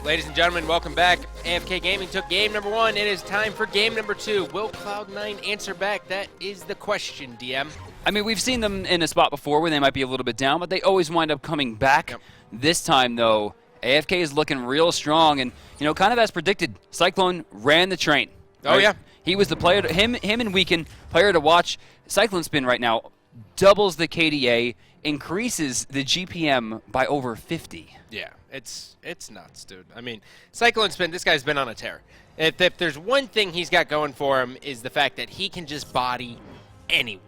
Ladies and gentlemen, welcome back. AFK Gaming took game number 1. It is time for game number 2. Will Cloud9 answer back? That is the question, DM. I mean, we've seen them in a spot before where they might be a little bit down, but they always wind up coming back. Yep. This time, though, AFK is looking real strong, and, you know, kind of as predicted, Cyclone ran the train. Oh, yeah. He was the player, him and Weekend, player to watch. Cyclone Spin right now doubles the KDA, increases the GPM by over 50. Yeah, it's nuts, dude. I mean, Cyclone Spin, this guy's been on a tear. If there's one thing he's got going for him is the fact that he can just body anyone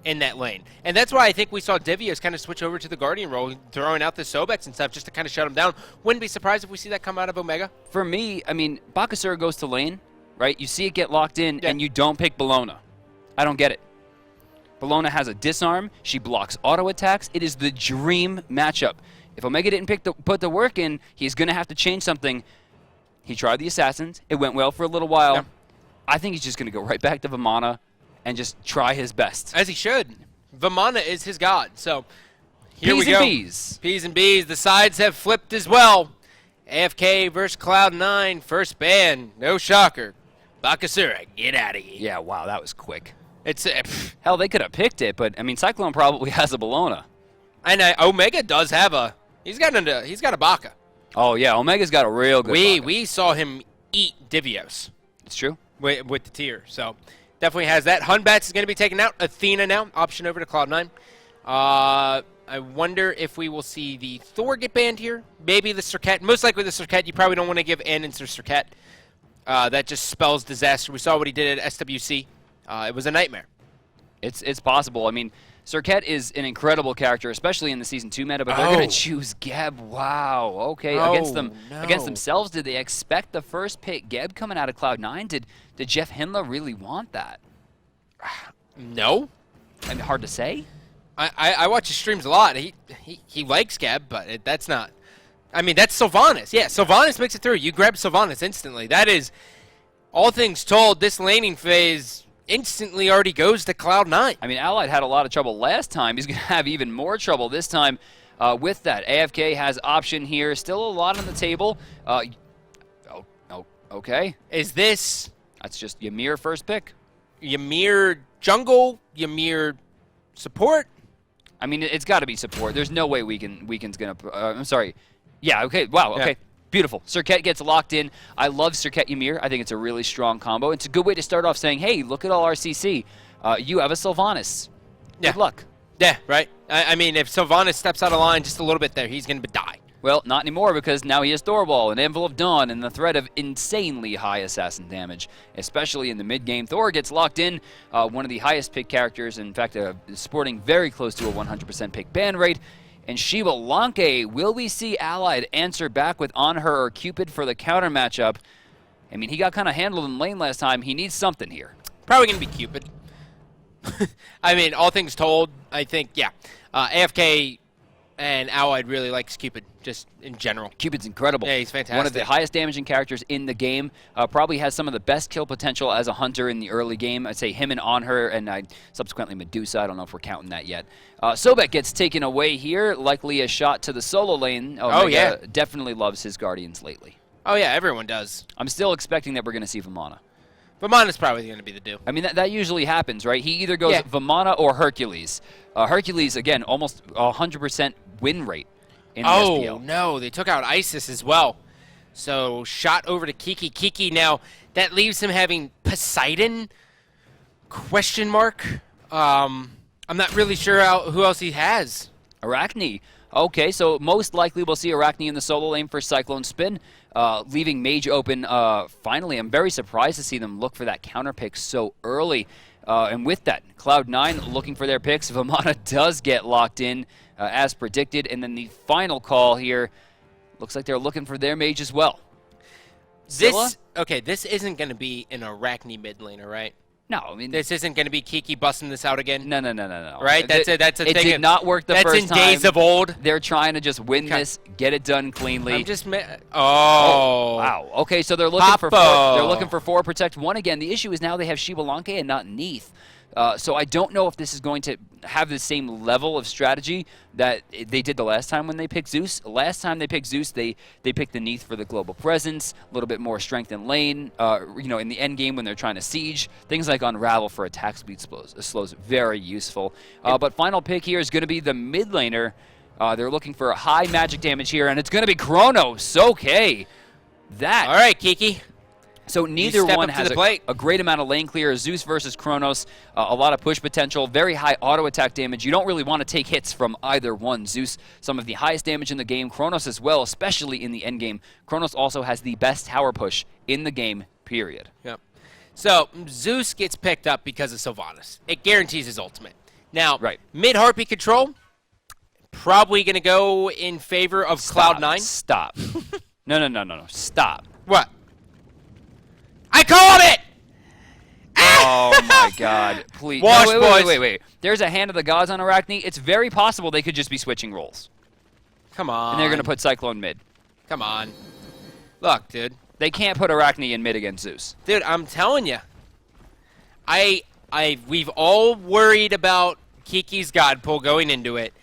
in that lane. And that's why I think we saw Divios kind of switch over to the Guardian role, throwing out the Sobex and stuff just to kind of shut him down. Wouldn't be surprised if we see that come out of Omega. For me, I mean, Bakasura goes to lane, right? You see it get locked in, and you don't pick Bellona. I don't get it. Bellona has a disarm. She blocks auto attacks. It is the dream matchup. If Omega didn't put the work in, he's going to have to change something. He tried the Assassins. It went well for a little while. Yeah. I think he's just going to go right back to Vamana and just try his best. As he should. Vamana is his god. So here we P's go. and B's. P's and B's. The sides have flipped as well. AFK versus Cloud9. First ban. No shocker. Bakasura, get out of here. Yeah, wow, that was quick. It's Hell, they could have picked it, but, I mean, Cyclone probably has a Bellona. and Omega does have a. He's got a Baka. Oh, yeah, Omega's got a real good Baka. We saw him eat Divios It's true. with the tier. So definitely has that. Hunbats is going to be taken out. Athena now. Option over to Cloud9. I wonder if we will see the Thor get banned here. Maybe the Serqet. Most likely the Serqet. You probably don't want to give An into Serqet. That just spells disaster. We saw what he did at SWC. It was a nightmare. It's possible. I mean, Serqet is an incredible character, especially in the Season 2 meta, but they're going to choose Geb. Wow. Okay. Against themselves, did they expect the first pick Geb coming out of Cloud9? Did Jeff Hindla really want that? No. I mean, hard to say. I watch his streams a lot. He likes Geb, but that's not. I mean, that's Sylvanus. Yeah, Sylvanus makes it through. You grab Sylvanus instantly. That is, all things told, this laning phase instantly already goes to Cloud9. I mean, Allied had a lot of trouble last time. He's going to have even more trouble this time with that. AFK has option here. Still a lot on the table. Okay. Is this That's just Ymir first pick. Ymir jungle? Ymir support? I mean, it's got to be support. There's no way Weekend's going to... I'm sorry. Yeah, okay. Wow, okay. Yeah. Beautiful. Serqet gets locked in. I love Serqet Ymir. I think it's a really strong combo. It's a good way to start off saying, hey, look at all our CC. You have a Sylvanus. Good luck. Yeah, right. I mean, if Sylvanus steps out of line just a little bit there, he's going to die. Well, not anymore, because now he has Thorball, an Anvil of Dawn, and the threat of insanely high assassin damage, especially in the mid-game. Thor gets locked in, one of the highest pick characters, in fact, sporting very close to a 100% pick ban rate. And Xbalanque, will we see Allied answer back with On Her or Cupid for the counter matchup? I mean, he got kind of handled in lane last time. He needs something here. Probably going to be Cupid. I mean, all things told, I think, yeah. AFK and Allied really likes Cupid, just in general. Cupid's incredible. Yeah, he's fantastic. One of the highest damaging characters in the game. Probably has some of the best kill potential as a hunter in the early game. I'd say him and On Her, and subsequently Medusa. I don't know if we're counting that yet. Sobek gets taken away here. Likely a shot to the solo lane. Oh, yeah. Definitely loves his Guardians lately. Oh, yeah, everyone does. I'm still expecting that we're going to see Vamana. Vamana's probably going to be the do. I mean, that usually happens, right? He either goes Vamana or Hercules. Hercules, again, almost 100% win rate in the SPL. Oh, no, they took out Isis as well. So, shot over to Kiki. Kiki now, that leaves him having Poseidon? Question mark. I'm not really sure who else he has. Arachne. Okay, so most likely we'll see Arachne in the solo lane for Cyclone Spin, leaving Mage open. Finally, I'm very surprised to see them look for that counter pick so early. And with that, Cloud9 looking for their picks. Vamana does get locked in as predicted. And then the final call here, looks like they're looking for their Mage as well. This isn't going to be an Arachne mid laner, right? No, I mean, this isn't going to be Kiki busting this out again. No. Right? That's a thing. It did not work the first time. That's in Days of Old. They're trying to just win this, get it done cleanly. I'm just wow. Okay, so they're looking for 4 protect 1 again. The issue is now they have Xbalanque and not Neath. So I don't know if this is going to have the same level of strategy that they did the last time when they picked Zeus. Last time they picked Zeus, they picked the Neath for the global presence, a little bit more strength in lane, in the end game when they're trying to siege. Things like Unravel for attack speed slows, very useful. But final pick here is going to be the mid laner. They're looking for a high magic damage here, and it's going to be Chronos. Okay. All right, Kiki. So neither one has a great amount of lane clear. Zeus versus Chronos, a lot of push potential, very high auto attack damage. You don't really want to take hits from either one. Zeus, some of the highest damage in the game. Chronos as well, especially in the end game. Chronos also has the best tower push in the game, period. Yep. So Zeus gets picked up because of Sylvanus. It guarantees his ultimate. Now, mid-Harpy control, probably going to go in favor of Cloud9. Stop. No. Stop. What? I called it! Oh, my God. Please. Wash, wait. There's a Hand of the Gods on Arachne. It's very possible they could just be switching roles. Come on. And they're going to put Cyclone mid. Come on. Look, dude. They can't put Arachne in mid against Zeus. Dude, I'm telling you. We've all worried about Kiki's God pull going into it.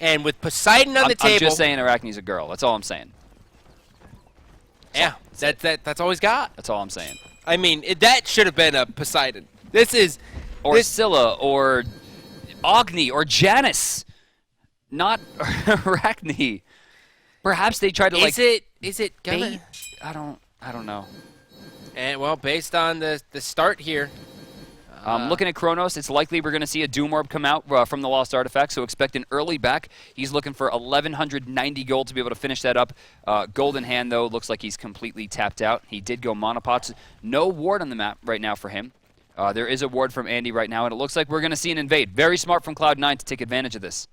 And with Poseidon on the table... I'm just saying Arachne's a girl. That's all I'm saying. Yeah, that's all he's got. That's all I'm saying. I mean, that should have been a Poseidon. Or Scylla, or Agni, or Janus. Not Arachne. Perhaps they tried to Is it gonna? Bait? I don't know. And well, based on the start here. Looking at Chronos, it's likely we're going to see a Doom Orb come out from the Lost Artifact, so expect an early back. He's looking for 1,190 gold to be able to finish that up. Golden Hand, though, looks like he's completely tapped out. He did go monopots. No ward on the map right now for him. There is a ward from Andy right now, and it looks like we're going to see an invade. Very smart from Cloud9 to take advantage of this.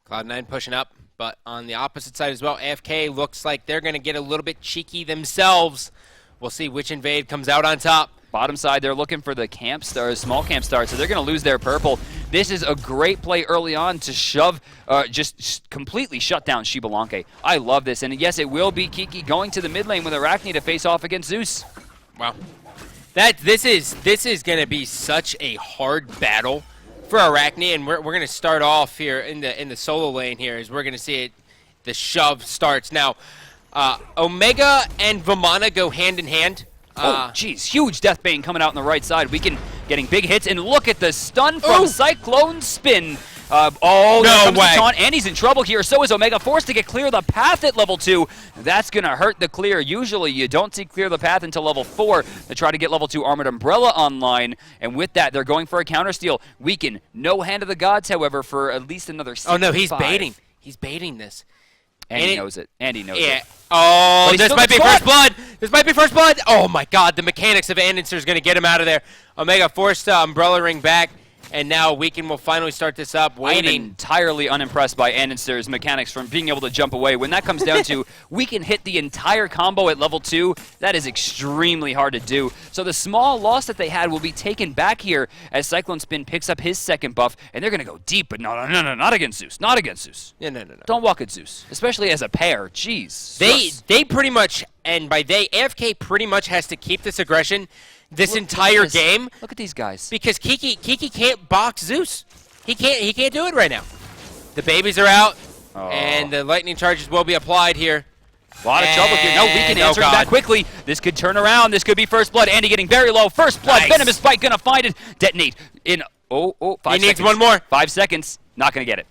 Cloud9 pushing up, but on the opposite side as well, AFK looks like they're going to get a little bit cheeky themselves. We'll see which invade comes out on top. Bottom side, they're looking for the camp star, small camp star, so they're going to lose their purple. This is a great play early on to shove, just completely shut down Xbalanque. I love this, and yes, it will be Kiki going to the mid lane with Arachne to face off against Zeus. Wow, this is going to be such a hard battle for Arachne, and we're going to start off here in the solo lane here as we're going to see it. The shove starts now. Omega and Vamana go hand in hand. Oh, jeez. Huge Deathbane coming out on the right side. Weekend getting big hits, and look at the stun from Cyclone Spin. There comes the taunt, and he's in trouble here. So is Omega, forced to get clear the path at level 2. That's going to hurt the clear. Usually you don't see clear the path until level 4 to try to get level 2 Armored Umbrella online, and with that, they're going for a countersteal. Weekend, no Hand of the Gods, however, for at least another 65. Oh, no, he's baiting. He's baiting this. Andy knows it. Andy knows it. Oh, this might be first blood. This might be first blood. Oh, my God. The mechanics of Andinster is going to get him out of there. Omega forced Umbrella Ring back, and now Weekend will finally start this up. Waiting. I'm entirely unimpressed by Andinster's mechanics from being able to jump away. When that comes down to Weekend hit the entire combo at level 2, that is extremely hard to do. So the small loss that they had will be taken back here as Cyclone Spin picks up his second buff, and they're going to go deep, but no, not against Zeus. Not against Zeus. Yeah, no. Don't walk at Zeus, especially as a pair. Jeez. They pretty much, and by they, AFK pretty much has to keep this aggression this entire game. Look at these guys. Because Kiki can't box Zeus. He can't do it right now. The babies are out, and the lightning charges will be applied here. A lot of trouble here. No, Weekend answering back quickly. This could turn around. This could be first blood. Andy getting very low. First blood. Nice. Venomous Bite gonna find it. Detonate in 5 seconds. He needs one more. 5 seconds. Not going to get it.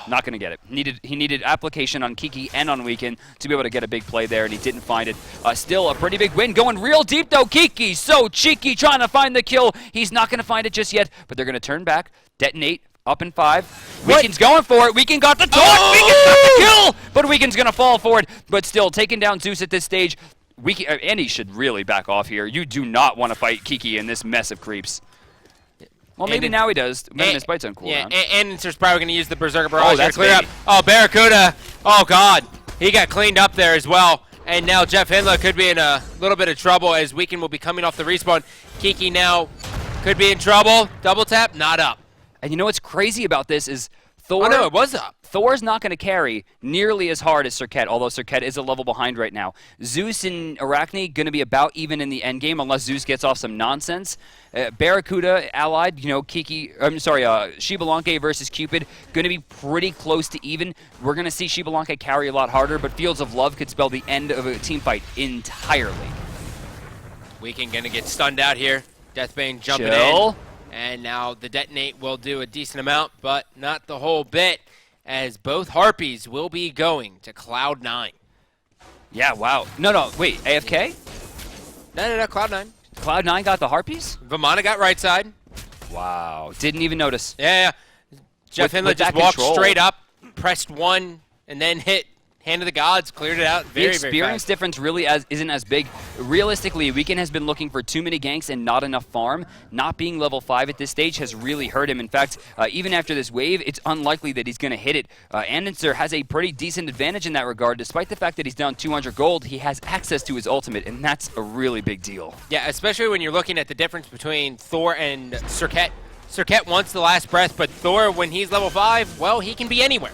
Not going to get it. He needed application on Kiki and on Weekend to be able to get a big play there, and he didn't find it. Still a pretty big win. Going real deep, though. Kiki so cheeky trying to find the kill. He's not going to find it just yet, but they're going to turn back. Detonate. Up in 5. Weekend's going for it. Weekend got the taunt. Weekend got the kill, but Weekend's going to fall for it. But still, taking down Zeus at this stage. Andy should really back off here. You do not want to fight Kiki in this mess of creeps. Well, maybe now he does. Venomous Bite's on cooldown. Yeah, and Andinster's probably going to use the Berserker Barrage to clear up. Oh, Barracuda. Oh, God. He got cleaned up there as well. And now Jeff Hindla could be in a little bit of trouble as Weekend will be coming off the respawn. Kiki now could be in trouble. Double tap, not up. And you know what's crazy about this is Thor, Oh, no, it was up. Thor's not going to carry nearly as hard as Serqet, although Serqet is a level behind right now. Zeus and Arachne going to be about even in the end game unless Zeus gets off some nonsense. Barracuda allied, Xbalanque versus Cupid, going to be pretty close to even. We're going to see Xbalanque carry a lot harder, but Fields of Love could spell the end of a team fight entirely. Weekend going to get stunned out here. Deathbane jumping Chill. in. And now the detonate will do a decent amount, but not the whole bit, as both Harpies will be going to Cloud9. Yeah, wow. No, wait, AFK? No, Cloud9. Cloud9 got the Harpies? Vamana got right side. Wow, didn't even notice. Yeah. Jeff Hindler with just that walked control. straight up, pressed 1, and then hit Hand of the Gods, cleared it out The very experience fast. difference really isn't as big. Realistically, Weekend has been looking for too many ganks and not enough farm. Not being level 5 at this stage has really hurt him. In fact, even after this wave, it's unlikely that he's going to hit it. Andenser has a pretty decent advantage in that regard. Despite the fact that he's down 200 gold, he has access to his ultimate, and that's a really big deal. Yeah, especially when you're looking at the difference between Thor and Serqet. Serqet wants the last breath, but Thor, when he's level 5, well, he can be anywhere.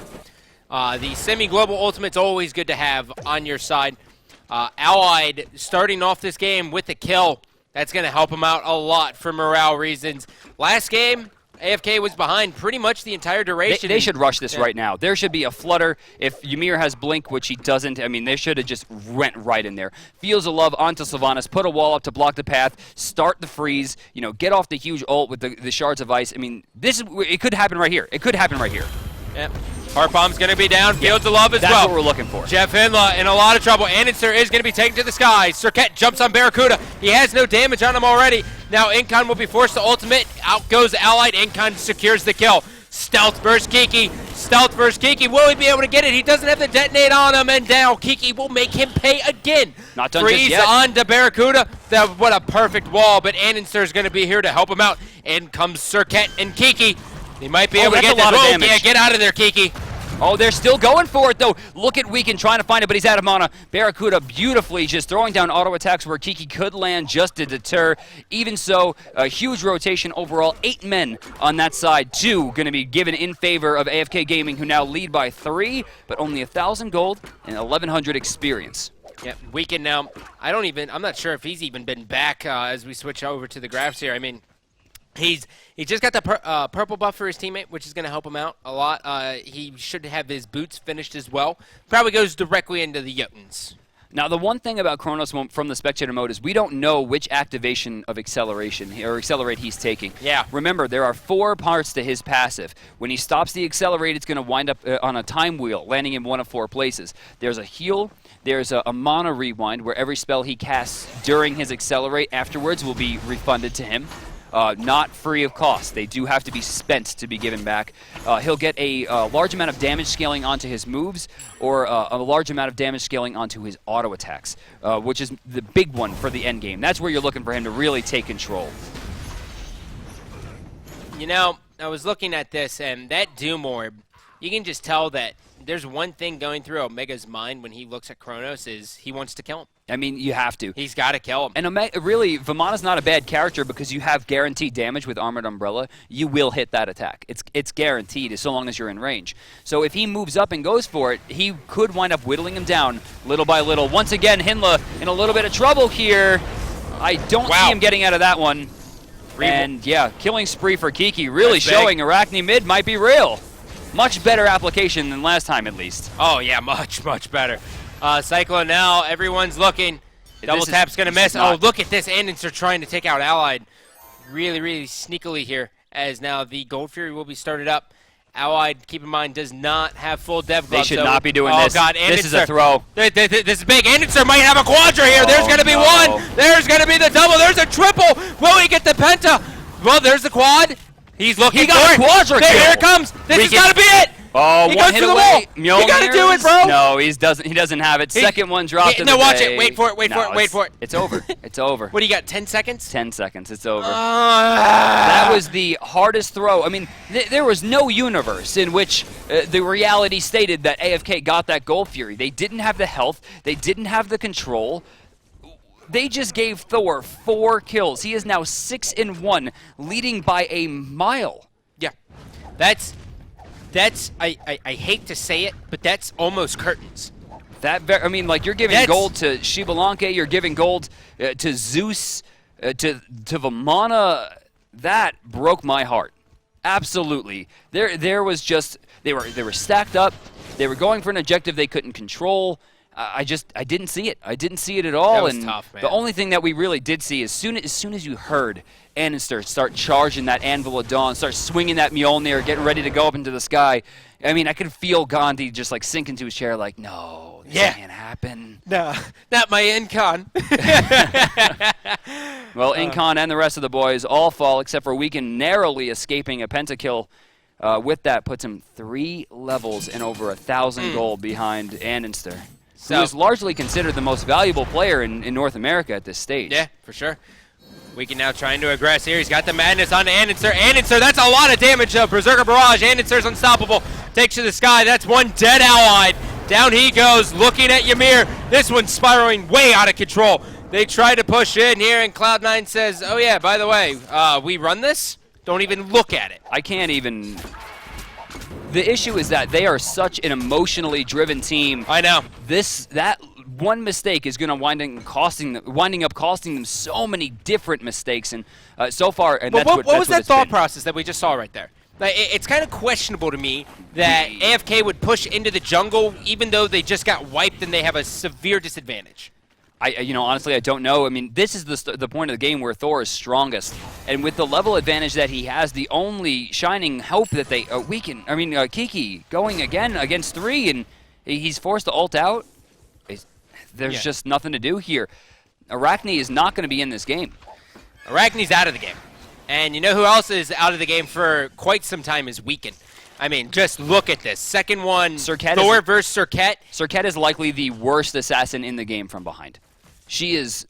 The semi-global ultimate's always good to have on your side. Allied starting off this game with a kill. That's going to help him out a lot for morale reasons. Last game, AFK was behind pretty much the entire duration. They should rush this right now. There should be a flutter. If Ymir has blink, which he doesn't, I mean, they should have just went right in there. Fields of Love onto Sylvanus, put a wall up to block the path, start the freeze, get off the huge ult with the shards of ice. I mean, it could happen right here. It could happen right here. Yep. Heart Bomb's going to be down. Fields of Love as That's well. what we're looking for. Jeff Hindler in a lot of trouble. Andenser is going to be taken to the sky. Serqet jumps on Barracuda. He has no damage on him already. Now Incon will be forced to ultimate. Out goes Allied. Incon secures the kill. Stealth versus Kiki. Stealth versus Kiki. Will he be able to get it? He doesn't have the detonate on him. And now Kiki will make him pay again. Not done Freeze just yet. on to Barracuda. What a perfect wall. But Andenser is going to be here to help him out. In comes Serqet and Kiki. He might be able to that's get a this. lot of Whoa, damage. yeah, get out of there, Kiki. Oh, they're still going for it, though. Look at Weekend trying to find it, but he's out of mana. Barracuda beautifully just throwing down auto attacks where Kiki could land just to deter. Even so, a huge rotation overall. 8 men on that side. 2 going to be given in favor of AFK Gaming, who now lead by 3, but only 1,000 gold and 1,100 experience. Yeah, Weekend now. I'm not sure if he's even been back as we switch over to the graphs here. I mean, he just got the purple buff for his teammate, which is going to help him out a lot. He should have his boots finished as well. Probably goes directly into the Jotuns. Now, the one thing about Chronos from the spectator mode is we don't know which activation of accelerate he's taking. Yeah. Remember, there are 4 parts to his passive. When he stops the accelerate, it's going to wind up on a time wheel, landing in one of 4 places. There's a heal, there's a mana rewind, where every spell he casts during his accelerate afterwards will be refunded to him. Not free of cost. They do have to be spent to be given back. He'll get a large amount of damage scaling onto his moves, or a large amount of damage scaling onto his auto attacks, which is the big one for the end game. That's where you're looking for him to really take control. I was looking at this, and that Doom Orb, you can just tell that there's one thing going through Omega's mind when he looks at Chronos is he wants to kill him. I mean, you have to. He's got to kill him. And really, Vamana's not a bad character because you have guaranteed damage with Armored Umbrella. You will hit that attack. It's guaranteed so long as you're in range. So if he moves up and goes for it, he could wind up whittling him down little by little. Once again, Hindler in a little bit of trouble here. I don't see him getting out of that one. And yeah, killing spree for Kiki, really showing Arachne mid might be real. Much better application than last time, at least. Oh, yeah, much, much better. Cyclone now, everyone's looking. Double tap's going to miss. Oh, look at this. Andenser trying to take out Allied really, really sneakily here, as now the Gold Fury will be started up. Allied, keep in mind, does not have full dev gloves. They should not be doing this. Oh, God, Andenser. This is a throw. This is big. Andenser might have a quadra here. There's going to be one. There's going to be the double. There's a triple. Will he get the penta? Well, there's the quad. He's looking for a quadra kill. Here it comes. This has got to be it. Oh, he one goes hit through the away. wall. You got to do it, bro. No, he doesn't have it. Second one dropped in the watch day. it. Wait for it. Wait for it. It's over. It's over. What do you got, 10 seconds? 10 seconds. It's over. That was the hardest throw. I mean, there was no universe in which the reality stated that AFK got that Gold Fury. They didn't have the health. They didn't have the control. They just gave Thor 4 kills. He is now 6-1, leading by a mile. Yeah. That's That's I hate to say it, but that's almost curtains. I mean, like, you're giving gold to Xbalanque, you're giving gold to Zeus, to Vamana. That broke my heart. Absolutely. There was just they were stacked up. They were going for an objective they couldn't control. I didn't see it. I didn't see it at all. That was and tough, man. The only thing that we really did see as soon as you heard Anister start charging that Anvil of Dawn, start swinging that Mjolnir, getting ready to go up into the sky. I mean, I could feel Gandhi just like sink into his chair, like, no, this can't happen. No, not my Incon. Well, Incon and the rest of the boys all fall, except for Weekend narrowly escaping a pentakill. With that, puts him 3 levels and over 1,000 gold behind Anister, who is largely considered the most valuable player in North America at this stage. Yeah, for sure. Weekend now trying to aggress here. He's got the madness on Anister. Anister, that's a lot of damage. Berserker Barrage. Anister's unstoppable. Takes to the sky. That's one dead allied. Down he goes, looking at Ymir. This one's spiraling way out of control. They try to push in here, and Cloud9 says, oh yeah, by the way, we run this? Don't even look at it. I can't even... The issue is that they are such an emotionally driven team. I know. That one mistake is going to winding up costing them so many different mistakes, and so far, and well, what was that thought process that we just saw right there? Like, it's kind of questionable to me that AFK would push into the jungle even though they just got wiped and they have a severe disadvantage. Honestly, I don't know. I mean, this is the point of the game where Thor is strongest, and with the level advantage that he has, the only shining hope that they Kiki going again against 3, and he's forced to ult out. There's just nothing to do here. Arachne is not going to be in this game. Arachne's out of the game, and you know who else is out of the game for quite some time is Weekend. I mean, just look at this. Second one, Thor versus Serqet. Serqet is likely the worst assassin in the game from behind. She is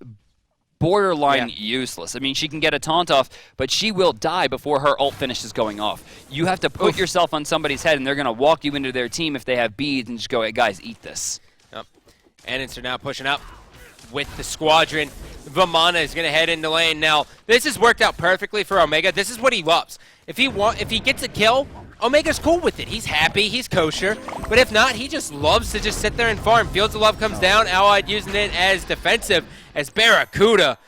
borderline useless. I mean, she can get a taunt off, but she will die before her ult finishes going off. You have to put yourself on somebody's head, and they're going to walk you into their team if they have beads and just go, hey, guys, eat this. Yep. Anister now pushing up with the squadron. Vamana is going to head into lane. Now, this has worked out perfectly for Omega. This is what he loves. If he gets a kill, Omega's cool with it. He's happy. He's kosher. But if not, he just loves to just sit there and farm. Fields of Love comes down. Allied using it as defensive as Barracuda.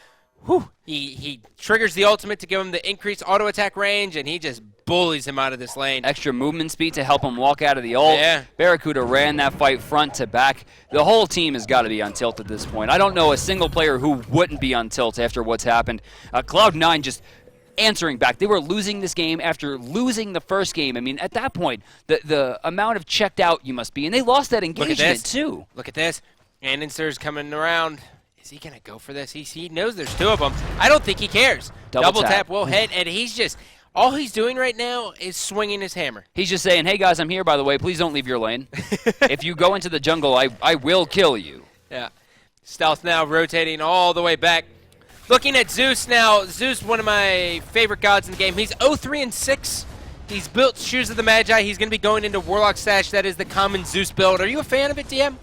Whew, he triggers the ultimate to give him the increased auto attack range, and he just bullies him out of this lane. Extra movement speed to help him walk out of the ult. Yeah. Barracuda ran that fight front to back. The whole team has got to be on tilt at this point. I don't know a single player who wouldn't be on tilt after what's happened. Cloud9 just answering back. They were losing this game after losing the first game. I mean, at that point, the amount of checked out you must be, and they lost that engagement too. Look at this. Anister's coming around. Is he going to go for this? He knows there's 2 of them. I don't think he cares. Double tap will hit, and he's just... All he's doing right now is swinging his hammer. He's just saying, hey guys, I'm here, by the way. Please don't leave your lane. If you go into the jungle, I will kill you. Yeah. Stealth now rotating all the way back. Looking at Zeus now. Zeus, one of my favorite gods in the game. He's 0-3-6. He's built Shoes of the Magi. He's going to be going into Warlock Sash. That is the common Zeus build. Are you a fan of it, DM?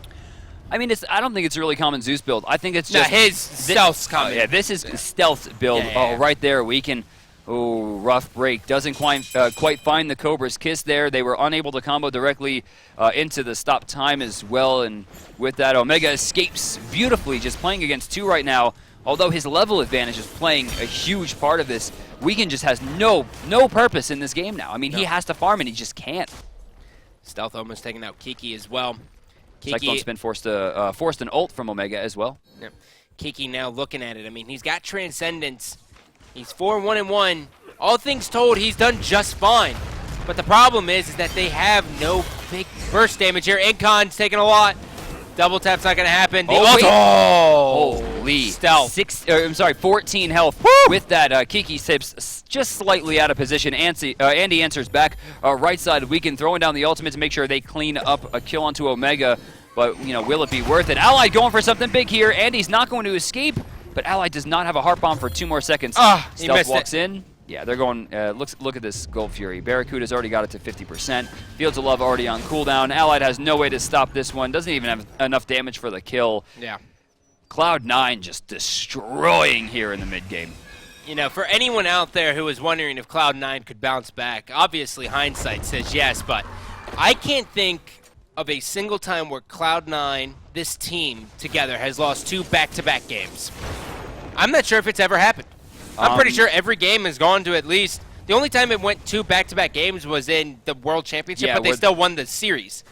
I mean, I don't think it's a really common Zeus build. I think it's just... his stealth common. Yeah, this is stealth build. Yeah. Oh, right there. We can... Oh, rough break. Doesn't quite find the Cobra's Kiss there. They were unable to combo directly into the stop time as well. And with that, Omega escapes beautifully, just playing against 2 right now. Although his level advantage is playing a huge part of this, Weekend just has no purpose in this game now. I mean, he has to farm, and he just can't. Stealth almost taking out Kiki as well. Cyclone's been forced an ult from Omega as well. Yep. Kiki now looking at it. I mean, he's got Transcendence. He's 4-1-1. All things told, he's done just fine. But the problem is that they have no big burst damage here. Incon's taking a lot. Double tap's not going to happen. Holy. Stealth. 14 health. Woo! With that, Kiki sips just slightly out of position. Andy answers back right side. Weekend throwing down the ultimate to make sure they clean up a kill onto Omega. But, will it be worth it? Allied going for something big here. Andy's not going to escape. But Allied does not have a heart bomb for 2 more seconds. Stealth walks in. Yeah, they're going, look at this Gold Fury. Barracuda's already got it to 50%. Fields of Love already on cooldown. Allied has no way to stop this one. Doesn't even have enough damage for the kill. Yeah. Cloud9 just destroying here in the mid game. You know, for anyone out there who is wondering if Cloud9 could bounce back, obviously hindsight says yes, but I can't think of a single time where Cloud9, this team together, has lost 2 back-to-back games. I'm not sure if it's ever happened. I'm pretty sure every game has gone to at least... The only time it went 2 back-to-back games was in the World Championship, but they still won the series.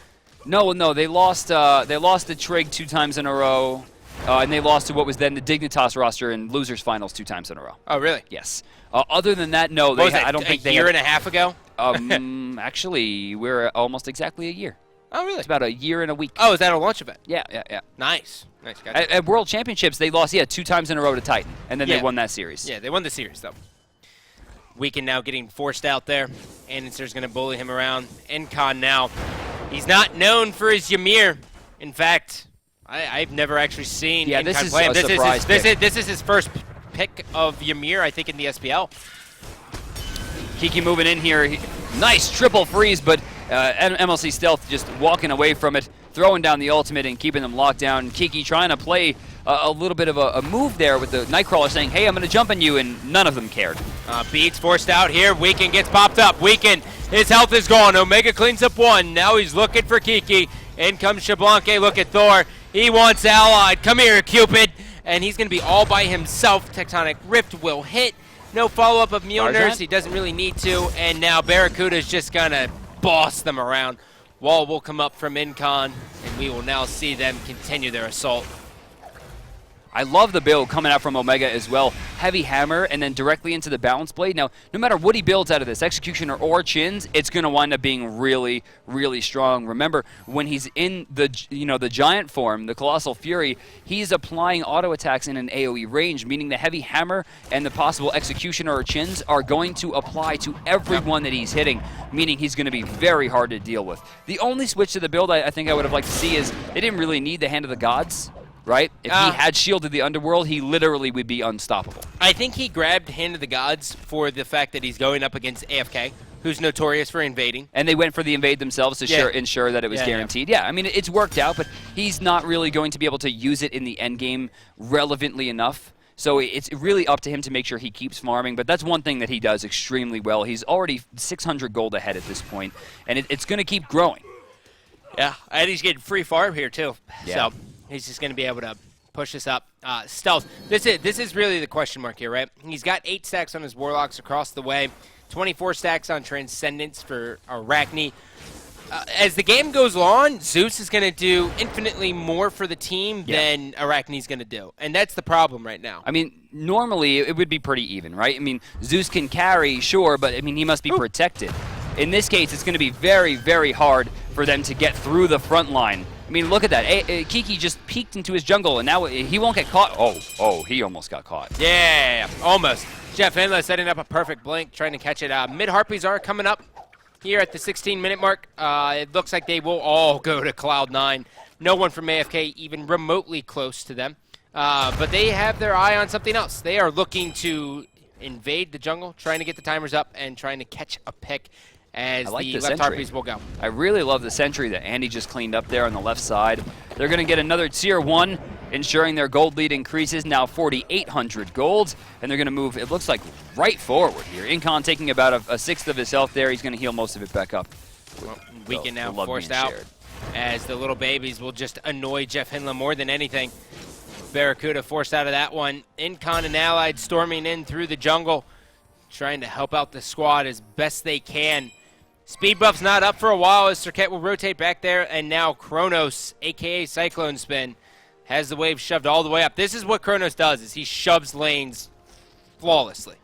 No, they lost the Trig 2 times in a row, and they lost to what was then the Dignitas roster in losers finals 2 times in a row. Oh, really? Yes. Other than that, no. I don't think a year and a half ago? Actually, we're almost exactly a year. Oh, really? It's about a year and a week. Oh, is that a launch event? Yeah. Nice. Gotcha. At World Championships, they lost 2 times in a row to Titan, and then they won that series. Yeah, they won the series, though. Weekend now getting forced out there. Anderson's going to bully him around. Incon now. He's not known for his Ymir. In fact, I've never actually seen Incon play him. This is his first pick of Ymir, I think, in the SPL. Kiki moving in here. Nice triple freeze, but MLC Stealth just walking away from it, throwing down the ultimate and keeping them locked down. Kiki trying to play a little bit of a move there with the Nightcrawler saying, hey, I'm going to jump on you, and none of them cared. Beats forced out here. Weekend gets popped up. Weekend, his health is gone. Omega cleans up 1. Now he's looking for Kiki. In comes Xbalanque. Look at Thor. He wants Allied. Come here, Cupid. And he's going to be all by himself. Tectonic Rift will hit. No follow-up of Mjolnir's. He doesn't really need to. And now Barracuda's just going to boss them around. Wall will come up from Incon, and we will now see them continue their assault. I love the build coming out from Omega as well. Heavy hammer and then directly into the balance blade. Now, no matter what he builds out of this, Executioner or Chins, it's going to wind up being really, really strong. Remember, when he's in the giant form, the Colossal Fury, he's applying auto attacks in an AoE range, meaning the heavy hammer and the possible Executioner or Chins are going to apply to everyone that he's hitting, meaning he's going to be very hard to deal with. The only switch to the build I think I would have liked to see is they didn't really need the Hand of the Gods. Right? If he had shielded the underworld, he literally would be unstoppable. I think he grabbed Hand of the Gods for the fact that he's going up against AFK, who's notorious for invading. And they went for the invade themselves to ensure that it was guaranteed. Yeah, I mean, it's worked out, but he's not really going to be able to use it in the end game relevantly enough. So it's really up to him to make sure he keeps farming, but that's one thing that he does extremely well. He's already 600 gold ahead at this point, and it's going to keep growing. Yeah, and he's getting free farm here, too. Yeah. So he's just going to be able to push this up. Stealth, this is really the question mark here, right? He's got 8 stacks on his Warlocks across the way, 24 stacks on Transcendence for Arachne. As the game goes on, Zeus is going to do infinitely more for the team than Arachne's going to do. And that's the problem right now. I mean, normally it would be pretty even, right? I mean, Zeus can carry, sure, but I mean, he must be protected. In this case, it's going to be very, very hard for them to get through the front line. I mean, look at that. Kiki just peeked into his jungle, and now he won't get caught. Oh, he almost got caught. Yeah, almost. Jeff Inla setting up a perfect blink, trying to catch it. Mid-Harpies are coming up here at the 16-minute mark. It looks like they will all go to Cloud9. No one from AFK even remotely close to them. But they have their eye on something else. They are looking to invade the jungle, trying to get the timers up, and trying to catch a pick as the left Harpies will go. I really love the sentry that Andy just cleaned up there on the left side. They're going to get another tier 1, ensuring their gold lead increases, now 4,800 gold, and they're going to move, it looks like, right forward here. Incon taking about a sixth of his health there. He's going to heal most of it back up. Well, Weekend now forced out as the little babies will just annoy Jeff Hinla more than anything. Barracuda forced out of that one. Incon and Allied storming in through the jungle, trying to help out the squad as best they can. Speed buff's not up for a while as Serqet will rotate back there, and now Chronos, a.k.a. Cyclone Spin, has the wave shoved all the way up. This is what Chronos does, is he shoves lanes flawlessly.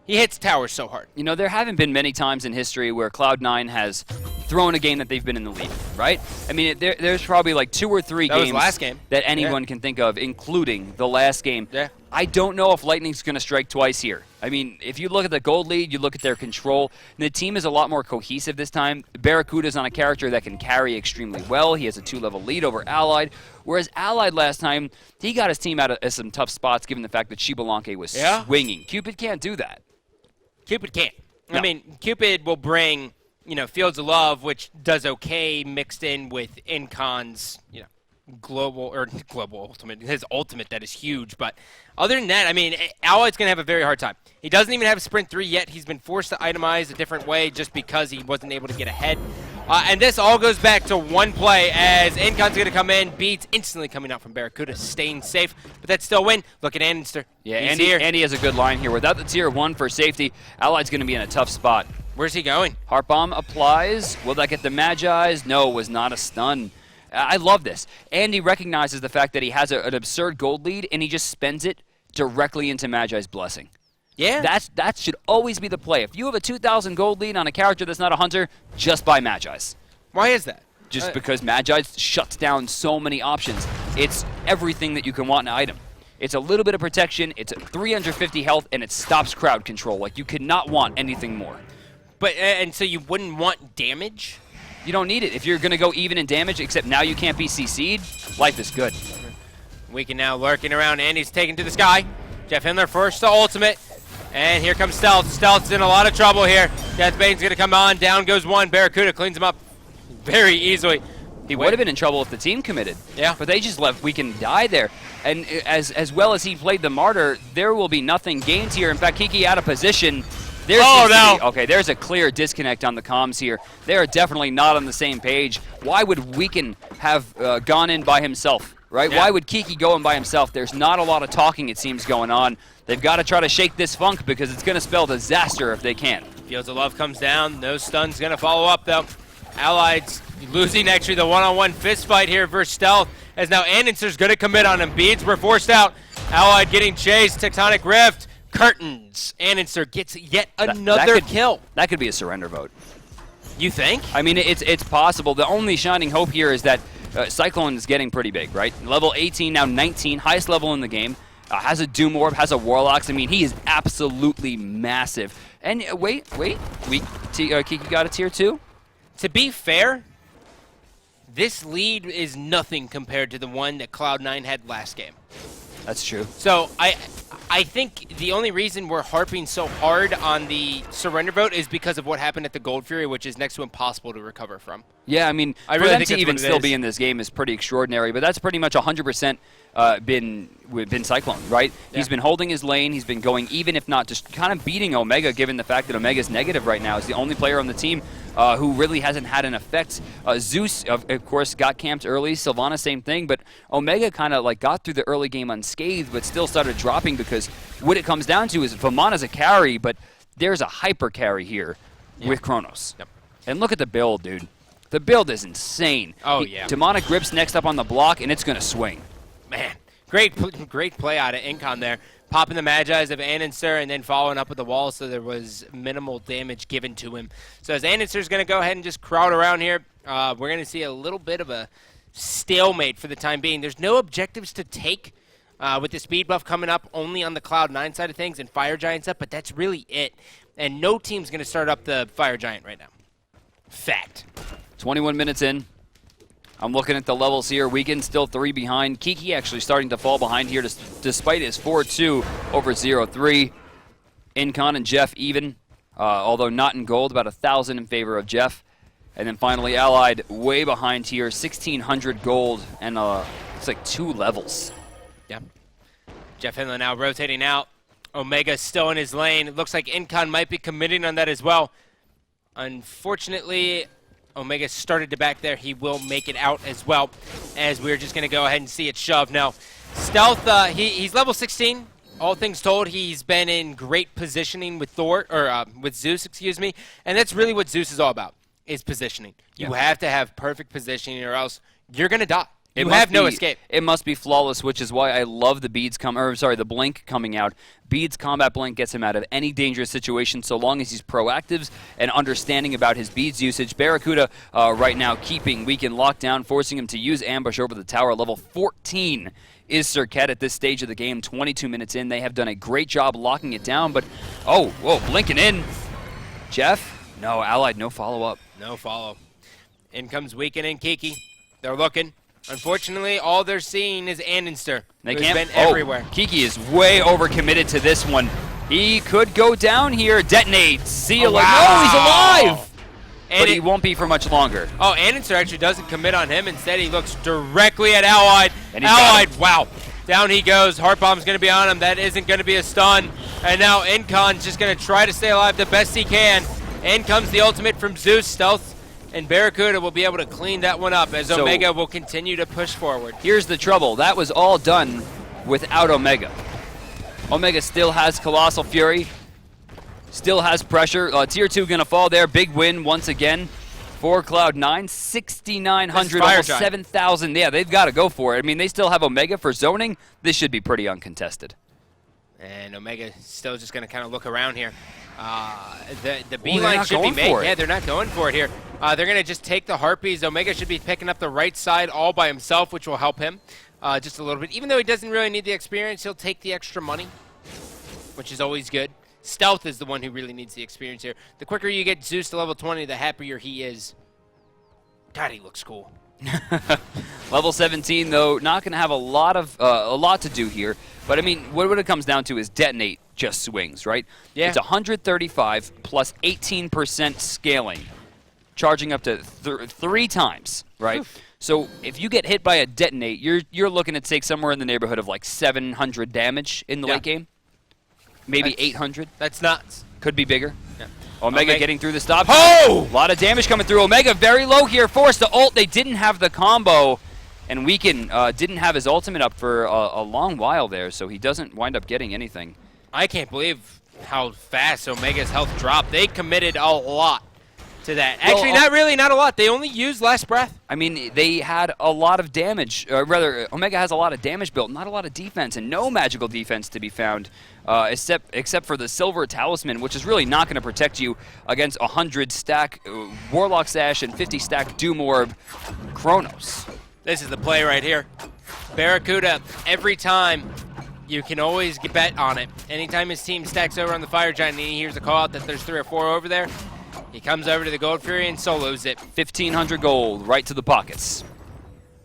He hits towers so hard. You know, there haven't been many times in history where Cloud9 has thrown a game that they've been in the lead, right? I mean, there's probably like 2 or 3 games last game that anyone can think of, including the last game. Yeah. I don't know if Lightning's going to strike twice here. I mean, if you look at the gold lead, you look at their control, and the team is a lot more cohesive this time. Barracuda's on a character that can carry extremely well. He has a 2-level lead over Allied, whereas Allied last time, he got his team out of some tough spots given the fact that Xbalanque was swinging. Cupid can't do that. Cupid can't. No. I mean, Cupid will bring, Fields of Love, which does okay mixed in with Incon's, global ultimate, his ultimate that is huge. But other than that, I mean, Allied's going to have a very hard time. He doesn't even have a sprint 3 yet. He's been forced to itemize a different way just because he wasn't able to get ahead. And this all goes back to one play as Incon's going to come in. Beads instantly coming out from Barracuda, staying safe, but that's still a win. Look at Anninster. Yeah, Andy has a good line here. Without the tier 1 for safety, Allied's going to be in a tough spot. Where's he going? Heart Bomb applies. Will that get the Magi's? No, it was not a stun. I love this. Andy recognizes the fact that he has an absurd gold lead, and he just spends it directly into Magi's Blessing. Yeah. That should always be the play. If you have a 2,000 gold lead on a character that's not a hunter, just buy Magi's. Why is that? Just because Magi's shuts down so many options. It's everything that you can want in an item. It's a little bit of protection, it's 350 health, and it stops crowd control. Like, you could not want anything more. But and so you wouldn't want damage? You don't need it. If you're going to go even in damage, except now you can't be CC'd, life is good. We can now lurking around. Andy's taken to the sky. Jeff Hindler first to ultimate. And here comes Stealth. Stealth's in a lot of trouble here. Deathbane's going to come on. Down goes one. Barracuda cleans him up very easily. He would have been in trouble if the team committed. Yeah. But they just left Weekend die there. And as well as he played the Martyr, there will be nothing gained here. In fact, Kiki out of position. Okay, there's a clear disconnect on the comms here. They are definitely not on the same page. Why would Weekend have gone in by himself, right? Yeah. Why would Kiki go in by himself? There's not a lot of talking, it seems, going on. They've got to try to shake this funk because it's going to spell disaster if they can't. Fields of Love comes down. No stun's going to follow up, though. Allied's losing actually the one-on-one fist fight here versus Stealth, as now Anninster's going to commit on him. Beads were forced out. Allied getting chased. Tectonic Rift. Curtains. Anninster gets yet another kill. That could be a surrender vote. You think? I mean, it's possible. The only shining hope here is that Cyclone is getting pretty big, right? Level 18, now 19, highest level in the game. Has a Doom Orb, has a Warlocks. I mean, he is absolutely massive. And wait. Kiki got a tier 2? To be fair, this lead is nothing compared to the one that Cloud9 had last game. That's true. So I think the only reason we're harping so hard on the surrender vote is because of what happened at the Gold Fury, which is next to impossible to recover from. Yeah, I mean, for them to even still be in this game is pretty extraordinary, but that's pretty much 100% been Cyclone, right? Yeah. He's been holding his lane, he's been going even if not just kind of beating Omega, given the fact that Omega's negative right now. Is the only player on the team who really hasn't had an effect. Zeus, of course, got camped early. Sylvanus, same thing, but Omega kind of like got through the early game unscathed, but still started dropping because what it comes down to is Vamana's a carry, but there's a hyper carry here with Chronos. Yep. And look at the build, dude. The build is insane. Oh, yeah. Demonic Grip's next up on the block, and it's going to swing. Man, great play out of Incon there. Popping the Magi's of Anninster and then following up with the wall so there was minimal damage given to him. So as Anninster's going to go ahead and just crowd around here, we're going to see a little bit of a stalemate for the time being. There's no objectives to take with the speed buff coming up only on the Cloud9 side of things and Fire Giant's up, but that's really it. And no team's going to start up the Fire Giant right now. Fact. 21 minutes in. I'm looking at the levels here. Weekend still 3 behind. Kiki actually starting to fall behind here despite his 4-2 over 0-3. Incon and Jeff even, although not in gold, about 1,000 in favor of Jeff. And then finally Allied way behind here, 1,600 gold and it's like 2 levels. Yeah. Jeff Hinley now rotating out. Omega still in his lane. It looks like Incon might be committing on that as well. Unfortunately, Omega started to back there. He will make it out as well, as we're just going to go ahead and see it shove. Now, Stealth, he's level 16. All things told, he's been in great positioning with Thor, or with Zeus, excuse me. And that's really what Zeus is all about, is positioning. You have to have perfect positioning or else you're going to die. You have no escape. It must be flawless, which is why I love the the blink coming out. Beads combat blink gets him out of any dangerous situation so long as he's proactive and understanding about his beads usage. Barracuda right now keeping Weekend locked down, forcing him to use ambush over the tower. Level 14 is Serqet at this stage of the game. 22 minutes in, they have done a great job locking it down, but blinking in. Jeff? No, Allied, no follow-up. No follow. In comes Weekend and Kiki. They're looking. Unfortunately, all they're seeing is Anninster, who's been everywhere. Kiki is way overcommitted to this one. He could go down here. Detonate. See you later. Wow. No, he's alive! but he won't be for much longer. Oh, Annenster actually doesn't commit on him. Instead, he looks directly at Allied. And he's Allied, wow. Down he goes. Heart Bomb's going to be on him. That isn't going to be a stun. And now Incon's just going to try to stay alive the best he can. In comes the ultimate from Zeus. Stealth and Barracuda will be able to clean that one up as Omega will continue to push forward. Here's the trouble. That was all done without Omega. Omega still has Colossal Fury. Still has pressure. Tier 2 going to fall there. Big win once again for Cloud9. 6,900, almost 7,000. Yeah, they've got to go for it. I mean, they still have Omega for zoning. This should be pretty uncontested. And Omega still just going to kind of look around here. The B line should be made. Yeah, they're not going for it here. They're going to just take the Harpies. Omega should be picking up the right side all by himself, which will help him just a little bit. Even though he doesn't really need the experience, he'll take the extra money, which is always good. Stealth is the one who really needs the experience here. The quicker you get Zeus to level 20, the happier he is. God, he looks cool. Level 17, though, not going to have a lot to do here. But I mean, what it comes down to is detonate just swings, right? Yeah. It's 135 plus 18% scaling, charging up to 3 times, right? Oof. So if you get hit by a detonate, you're looking to take somewhere in the neighborhood of like 700 damage in the late game. Maybe 800. That's nuts. Could be bigger. Yeah. Omega getting through the stop. Oh! A lot of damage coming through. Omega very low here. Forced to ult. They didn't have the combo. And Weaken didn't have his ultimate up for a long while there, so he doesn't wind up getting anything. I can't believe how fast Omega's health dropped. They committed a lot to that. Actually, not a lot. They only used Last Breath. I mean, they had a lot of damage. Rather, Omega has a lot of damage built, not a lot of defense, and no magical defense to be found, except for the Silver Talisman, which is really not going to protect you against 100-stack Warlock Sash and 50-stack Doom Orb Chronos. This is the play right here. Barracuda, every time, you can always bet on it. Anytime his team stacks over on the Fire Giant and he hears a call out that there's 3 or 4 over there, he comes over to the Gold Fury and solos it. 1,500 gold right to the pockets.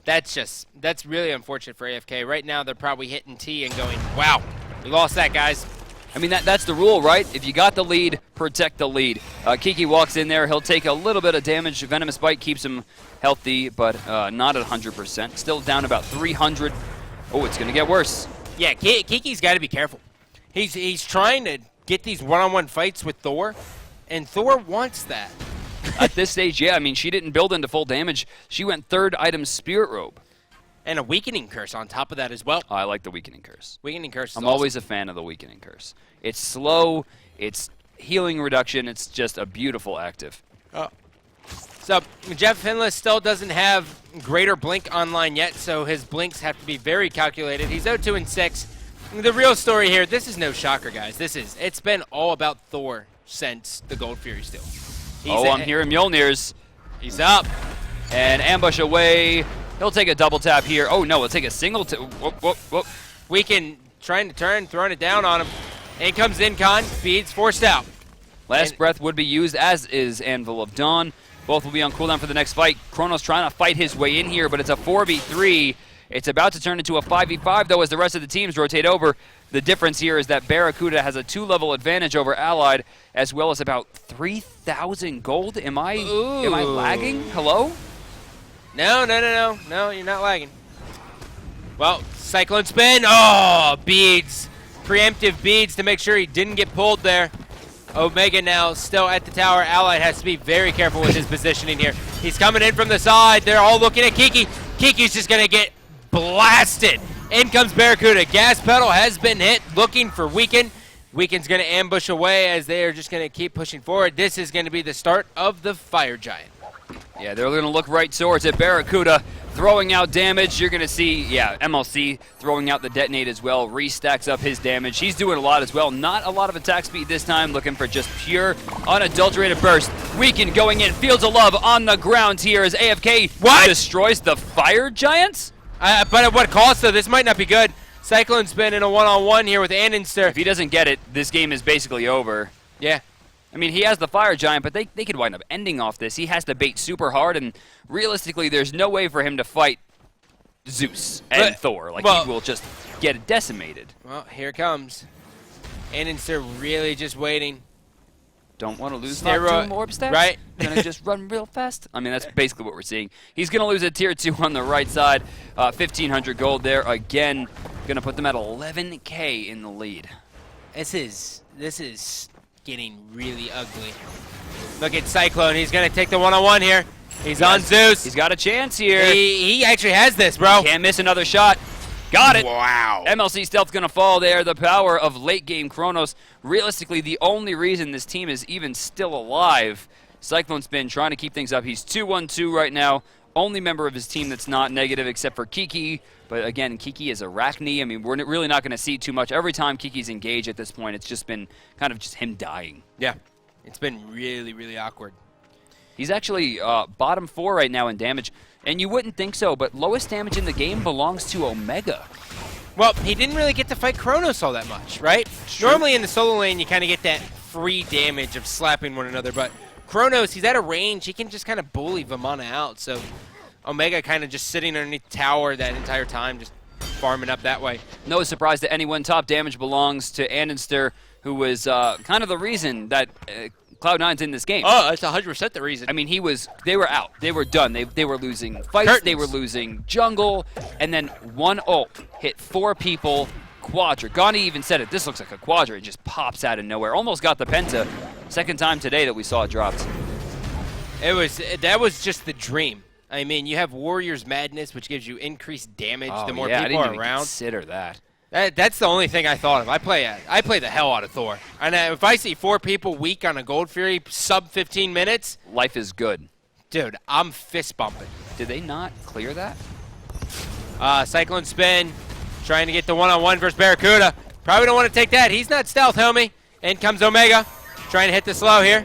That's really unfortunate for AFK. Right now, they're probably hitting T and going, wow, we lost that, guys. I mean, that's the rule, right? If you got the lead, protect the lead. Kiki walks in there. He'll take a little bit of damage. Venomous Bite keeps him healthy, but not at 100%. Still down about 300. Oh, it's going to get worse. Yeah, Kiki's got to be careful. He's trying to get these one-on-one fights with Thor, and Thor wants that. At this stage, yeah. I mean, she didn't build into full damage. She went 3rd item Spirit Robe. And a Weakening Curse on top of that as well. Oh, I like the Weakening Curse. Weakening Curse is I'm always a fan of the Weakening Curse. It's slow, it's healing reduction, it's just a beautiful active. So Jeff Finless still doesn't have Greater Blink online yet, so his blinks have to be very calculated. He's 0-2-6. The real story here, this is no shocker, guys. It's been all about Thor since the Gold Fury still. I'm hearing Mjolnirs. He's up. And ambush away. He'll take a double tap here. Oh, no, he'll take a single tap. Whoop, whoop, whoop. Weaken trying to turn, throwing it down on him. In comes Incon. Beads forced out. Last breath would be used, as is Anvil of Dawn. Both will be on cooldown for the next fight. Chronos trying to fight his way in here, but it's a 4v3. It's about to turn into a 5v5, though, as the rest of the teams rotate over. The difference here is that Barracuda has a 2-level advantage over Allied, as well as about 3,000 gold. Am I lagging? Hello? No, you're not lagging. Well, Cyclone Spin. Oh, beads. Preemptive beads to make sure he didn't get pulled there. Omega now still at the tower. Allied has to be very careful with his positioning here. He's coming in from the side. They're all looking at Kiki. Kiki's just going to get blasted. In comes Barracuda. Gas pedal has been hit, looking for Weaken. Weaken's going to ambush away as they are just going to keep pushing forward. This is going to be the start of the Fire Giant. Yeah, they're going to look right towards it. Barracuda throwing out damage. You're going to see, MLC throwing out the detonate as well. Restacks up his damage. He's doing a lot as well. Not a lot of attack speed this time. Looking for just pure, unadulterated burst. Weaken going in. Fields of Love on the ground here as AFK destroys the Fire Giants. But at what cost, though? This might not be good. Cyclone Spin in a one-on-one here with Annenster. If he doesn't get it, this game is basically over. Yeah. I mean, he has the Fire Giant, but they could wind up ending off this. He has to bait super hard, and realistically, there's no way for him to fight Zeus and Thor. Like, he will just get decimated. Well, here it comes. Annenster really just waiting. Don't want to lose Steroid, 2 orb stats. right? Gonna just run real fast. I mean, that's basically what we're seeing. He's gonna lose a tier 2 on the right side. 1,500 gold there again. Gonna put them at 11K in the lead. This is getting really ugly. Look at Cyclone. He's gonna take the one-on-one here. He's on Zeus. He's got a chance here. He actually has this, bro. Can't miss another shot. Got it. Wow. MLC Stealth's going to fall there. The power of late-game Chronos. Realistically, the only reason this team is even still alive. Cyclone's been trying to keep things up. He's 2-1-2 right now. Only member of his team that's not negative except for Kiki. But again, Kiki is Arachne. I mean, we're really not going to see too much. Every time Kiki's engaged at this point, it's just been kind of just him dying. Yeah. It's been really, really awkward. He's actually bottom 4 right now in damage. And you wouldn't think so, but lowest damage in the game belongs to Omega. Well, he didn't really get to fight Chronos all that much, right? True. Normally in the solo lane, you kind of get that free damage of slapping one another, but Chronos, he's at a range. He can just kind of bully Vamana out, so Omega kind of just sitting underneath the tower that entire time, just farming up that way. No surprise to anyone. Top damage belongs to Andenster, who was kind of the reason that Cloud9's in this game. Oh, that's 100% the reason. I mean, they were out. They were done. They were losing fights. Curtains. They were losing jungle. And then one ult hit 4 people. Quadra. Gani even said it. This looks like a Quadra. It just pops out of nowhere. Almost got the Penta. Second time today that we saw it dropped. That was just the dream. I mean, you have Warrior's Madness, which gives you increased damage the more yeah, people I are didn't even around. consider that. That's the only thing I thought of. I play the hell out of Thor. And if I see 4 people weak on a Gold Fury sub 15 minutes, Life is good. dude, I'm fist bumping. Did they not clear that? Cyclone spin, trying to get the one-on-one versus Barracuda. Probably don't want to take that. He's not stealth, homie. In comes Omega, trying to hit the slow here.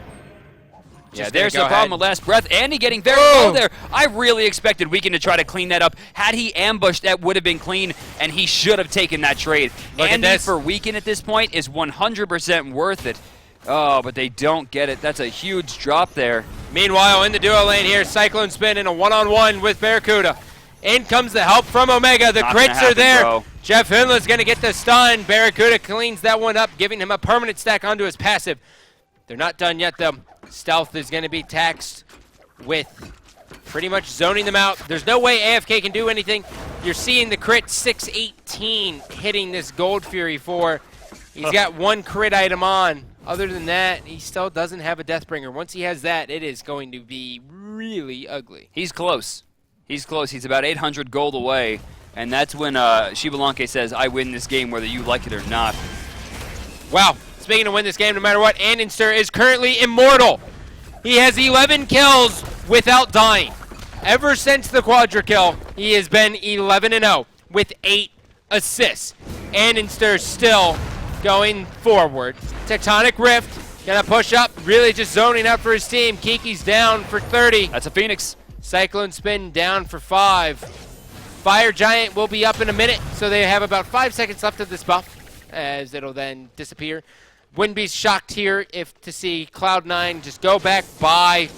Yeah, there's the problem with last breath. Andy getting very low there. I really expected Weekend to try to clean that up. Had he ambushed, that would have been clean, and he should have taken that trade. Look Andy at this. for Weekend at this point is 100% worth it. Oh, but they don't get it. That's a huge drop there. Meanwhile, in the duo lane here, Cyclone spin in a one-on-one with Barracuda. In comes the help from Omega. The Not gonna crits are happen, there. bro. Jeff Hinla's going to get the stun. Barracuda cleans that one up, giving him a permanent stack onto his passive. They're not done yet, though. Stealth is going to be taxed with pretty much zoning them out. There's no way AFK can do anything. You're seeing the crit 618 hitting this Gold Fury 4. He's got 1 crit item on. Other than that, he still doesn't have a Deathbringer. Once he has that, it is going to be really ugly. He's close. He's close. He's about 800 gold away, and that's when Xbalanque says, I win this game whether you like it or not. Wow. Speaking of win this game no matter what, Andenster is currently immortal. He has 11 kills without dying. Ever since the Quadra kill, he has been 11-0 with 8 assists. Andenster still going forward. Tectonic Rift, gonna push up, really just zoning up for his team. Kiki's down for 30. That's a Phoenix. Cyclone Spin down for 5. Fire Giant will be up in a minute, so they have about 5 seconds left of this buff, as it'll then disappear. Wouldn't be shocked here if to see Cloud9 just go back, buy,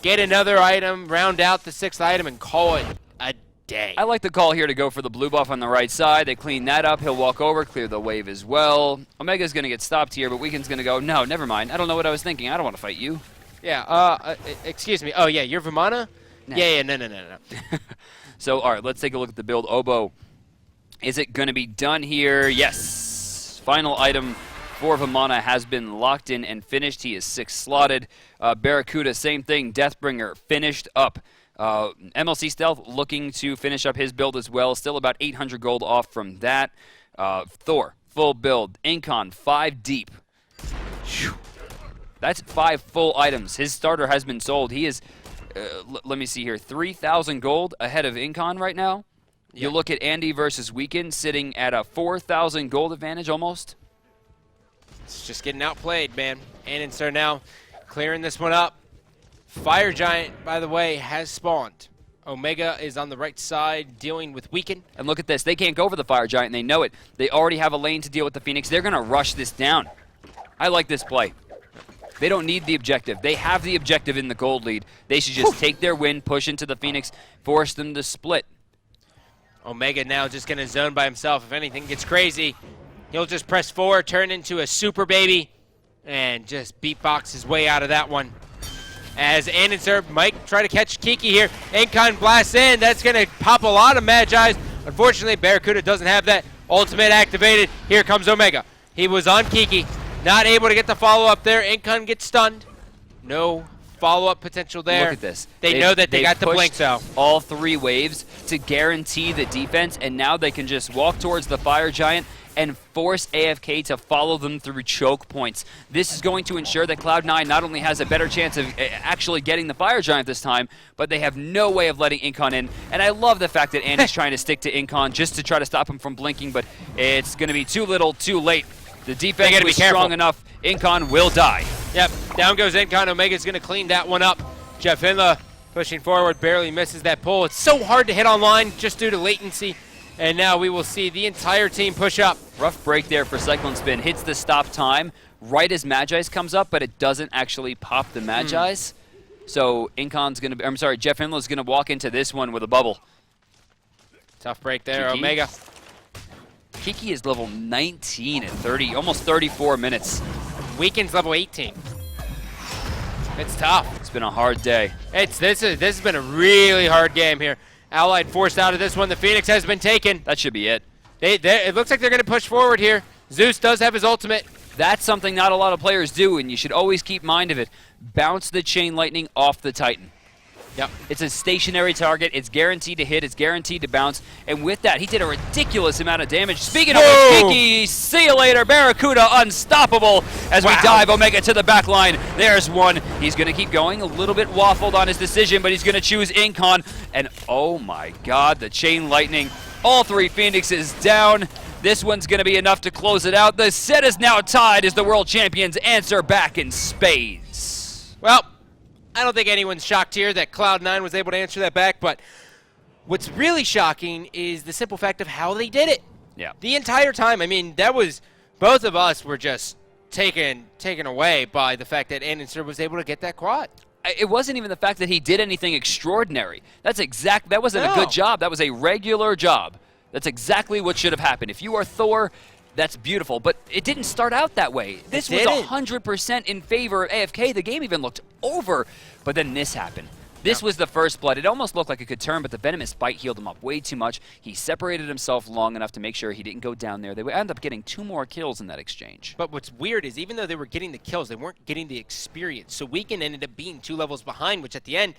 get another item, round out the 6th item, and call it a day. I like the call here to go for the blue buff on the right side. They clean that up. He'll walk over, clear the wave as well. Omega's going to get stopped here, but Weekend's going to go, no, never mind. I don't know what I was thinking. I don't want to fight you. Yeah, excuse me. Oh, yeah, you're Vamana? No. Yeah, no. So, all right, let's take a look at the build. Oboe, is it going to be done here? Yes. Final item for Vamana has been locked in and finished. He is 6 slotted. Barracuda, same thing. Deathbringer finished up. MLC Stealth looking to finish up his build as well. Still about 800 gold off from that. Thor, full build. Incon, 5 deep. Whew. That's 5 full items. His starter has been sold. He is, let me see here, 3,000 gold ahead of Incon right now. Yeah. You look at Andy versus Weekend sitting at a 4,000 gold advantage almost. It's just getting outplayed, man. Andenster now clearing this one up. Fire Giant, by the way, has spawned. Omega is on the right side dealing with Weekend. And look at this. They can't go for the Fire Giant, and they know it. They already have a lane to deal with the Phoenix. They're going to rush this down. I like this play. They don't need the objective. They have the objective in the gold lead. They should just take their win, push into the Phoenix, force them to split. Omega now just going to zone by himself. If anything gets crazy, he'll just press forward, turn into a super baby, and just beatbox his way out of that one. As Ananser might try to catch Kiki here. Incon blasts in. That's going to pop a lot of Magi's. Unfortunately, Barracuda doesn't have that ultimate activated. Here comes Omega. He was on Kiki. Not able to get the follow-up there. Incon gets stunned. No follow-up potential there. Look at this. They know that they got the blink, though. All 3 waves to guarantee the defense, and now they can just walk towards the Fire Giant and force AFK to follow them through choke points. This is going to ensure that Cloud9 not only has a better chance of actually getting the Fire Giant this time, but they have no way of letting Incon in. And I love the fact that Andy's trying to stick to Incon just to try to stop him from blinking, but it's going to be too little, too late. The defense was strong enough. Incon will die. Yep, down goes Incon. Omega's going to clean that one up. Jeff Inla pushing forward, barely misses that pull. It's so hard to hit online just due to latency. And now we will see the entire team push up. Rough break there for Cyclone Spin. Hits the stop time right as Magi's comes up, but it doesn't actually pop the Magi's. So Incon's going to, I'm sorry, Jeff Inla's going to walk into this one with a bubble. Tough break there, Kiki. Omega. Kiki is level 19 at 30, almost 34 minutes. Weekend's level 18. It's tough. It's been a hard day. This has been a really hard game here. Allied forced out of this one. The Phoenix has been taken. That should be it. It looks like they're going to push forward here. Zeus does have his ultimate. That's something not a lot of players do, and you should always keep mind of it. Bounce the Chain Lightning off the Titan. Yep. It's a stationary target. It's guaranteed to hit. It's guaranteed to bounce. And with that, he did a ridiculous amount of damage. Speaking of which, Kiki, see you later. Barracuda unstoppable as we dive Omega to the back line. There's one. He's going to keep going. A little bit waffled on his decision, but he's going to choose Incon. And oh my god, the Chain Lightning. All 3 Phoenixes down. This one's going to be enough to close it out. The set is now tied as the world champions answer back in spades. Well, I don't think anyone's shocked here that Cloud9 was able to answer that back, but what's really shocking is the simple fact of how they did it. Yeah. The entire time. I mean, that was, both of us were just taken away by the fact that Ananser was able to get that quad. It wasn't even the fact that he did anything extraordinary. That wasn't a good job. That was a regular job. That's exactly what should have happened. If you are Thor, that's beautiful, but it didn't start out that way. This was 100% in favor of AFK. The game even looked over, but then this happened. This was the first blood. It almost looked like it could turn, but the Venomous Bite healed him up way too much. He separated himself long enough to make sure he didn't go down there. They would end up getting 2 more kills in that exchange. But what's weird is even though they were getting the kills, they weren't getting the experience. So Weekend ended up being 2 levels behind, which at the end,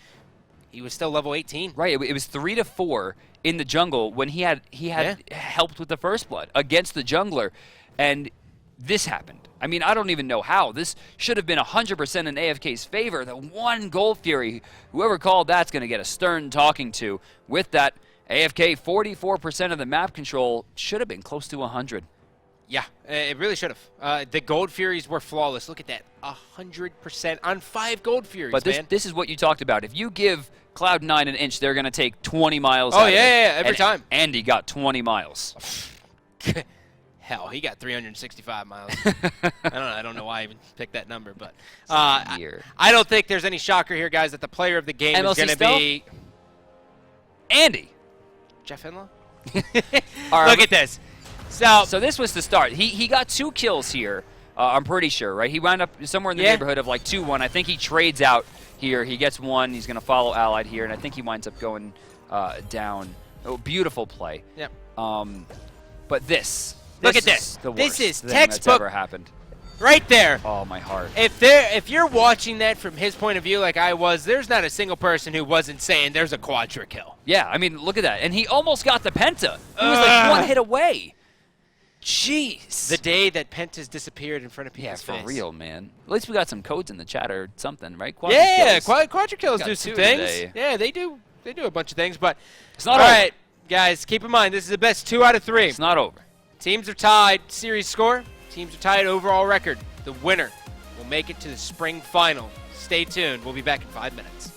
he was still level 18. Right, it was 3 to 4 in the jungle when he had helped with the first blood against the jungler, and this happened. I mean, I don't even know how. This should have been 100% in AFK's favor. The one Gold Fury, whoever called that's going to get a stern talking to. With that, AFK 44% of the map control should have been close to 100. Yeah, it really should have. The Gold Furies were flawless. Look at that, 100% on 5 Gold Furies, but this is what you talked about. If you give Cloud9 an inch, they're going to take 20 miles out of it. Yeah, every time. Andy got 20 miles. Hell, he got 365 miles. I don't know why I even picked that number, but I don't think there's any shocker here, guys, that the player of the game is going to be Andy. Jeff Inla. Right, look at this. So this was the start. He got 2 kills here. I'm pretty sure, right? He wound up somewhere in the neighborhood of like 2-1. I think he trades out here. He gets 1. He's going to follow Allied here, and I think he winds up going down. Oh, beautiful play. Yep. But this. Look at this. This is thing textbook. That's ever happened. Right there. Oh, my heart. If you're watching that from his point of view like I was, there's not a single person who wasn't saying there's a quadra kill. Yeah, I mean, look at that. And he almost got the penta. He was like 1 hit away. Jeez. The day that pentas disappeared in front of people's face. Yeah, for real, man. At least we got some codes in the chat or something, right? Quadra kills do some things. Today. Yeah, they do. They do a bunch of things, but it's not all over. right, guys, keep in mind this is the best 2 out of 3. It's not over. Teams are tied series score. Teams are tied overall record. The winner will make it to the spring final. Stay tuned. We'll be back in 5 minutes.